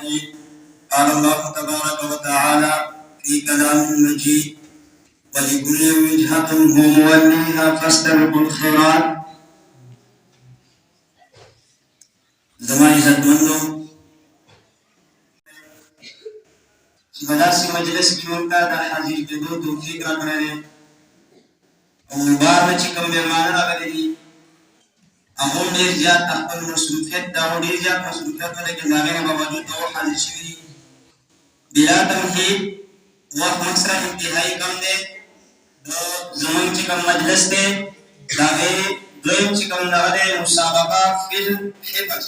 الصالحين. قال الله تبارك وتعالى في كلام مجيد: ولكل وجهة هو موليها فاستبقوا الخيرات. زما عزتمندو چې په داسې مجلس کې موږ ته د حاضر کېدو توفیق راکړی دی او بار نه چې کوم مېلمانه راغلي دي هغه هم ډېر زیات خپل مصروفیت د هغو ډېر زیات مصروفیت ولري د هغې نه باوجود د هغو حاضر شوي دي. بلا تمهید وخت موږ سره انتهایي کم دی. زمونږ چې کوم مجلس دی د هغې دویم چې کوم دغه دی مسابقه فی الحفظ،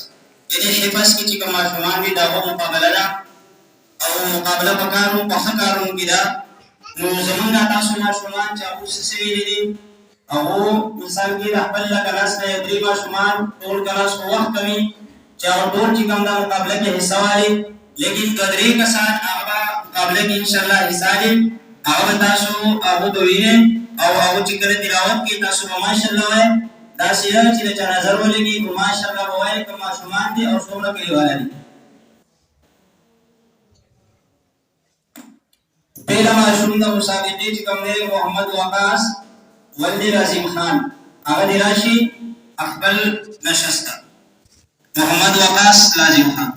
یعنې حفظ کې چې کوم ماشومان دي د هغو مقابله ده او مقابله په کارو په ښه کارونو کې ده. نو زمونږ دا تاسو ماشومان چې هغو څه ویلي دي هغو مثال کې د خپل له کلاس نه یو درې ماشومان ټول کلاس په وخت کوي چې هغه ټول چې کوم دا مقابله کې حصه واخلي، لیکن دوه درې کسان هغه به مقابله کې انشاءالله حصه اخلي. هغه به تاسو هغو ته وینئ او هغو چې کله تلاوت کوي تاسو به ماشاءالله وایئ. داسې نه چې د چا نظر ولګي نو ماشاءالله به وایئ کوم ماشومان دي او څومره کلیواله دي. پہلا معشوم دا مسابقه چې کوم دی محمد وقاص ولد عظیم خان، هغه دی راشي خپل نشسته. محمد وقاص لازم خان.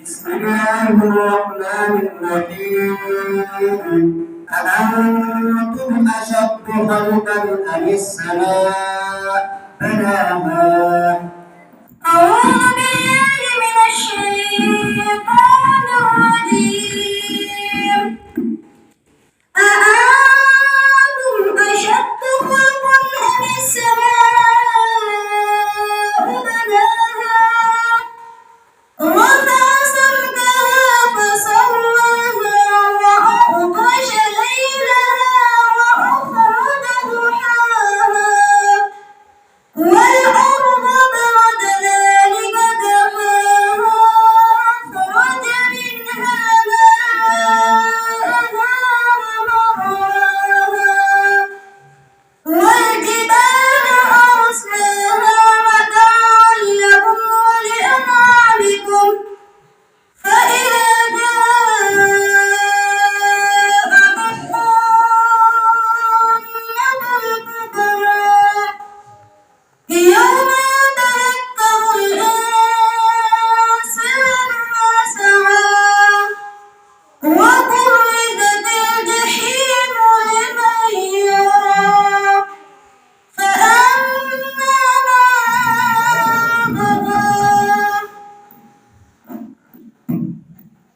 بسم الله الرحمن الرحيم. أأنتم أشد خلقا أم السماء بناها. أعوذ بالله من الشيطان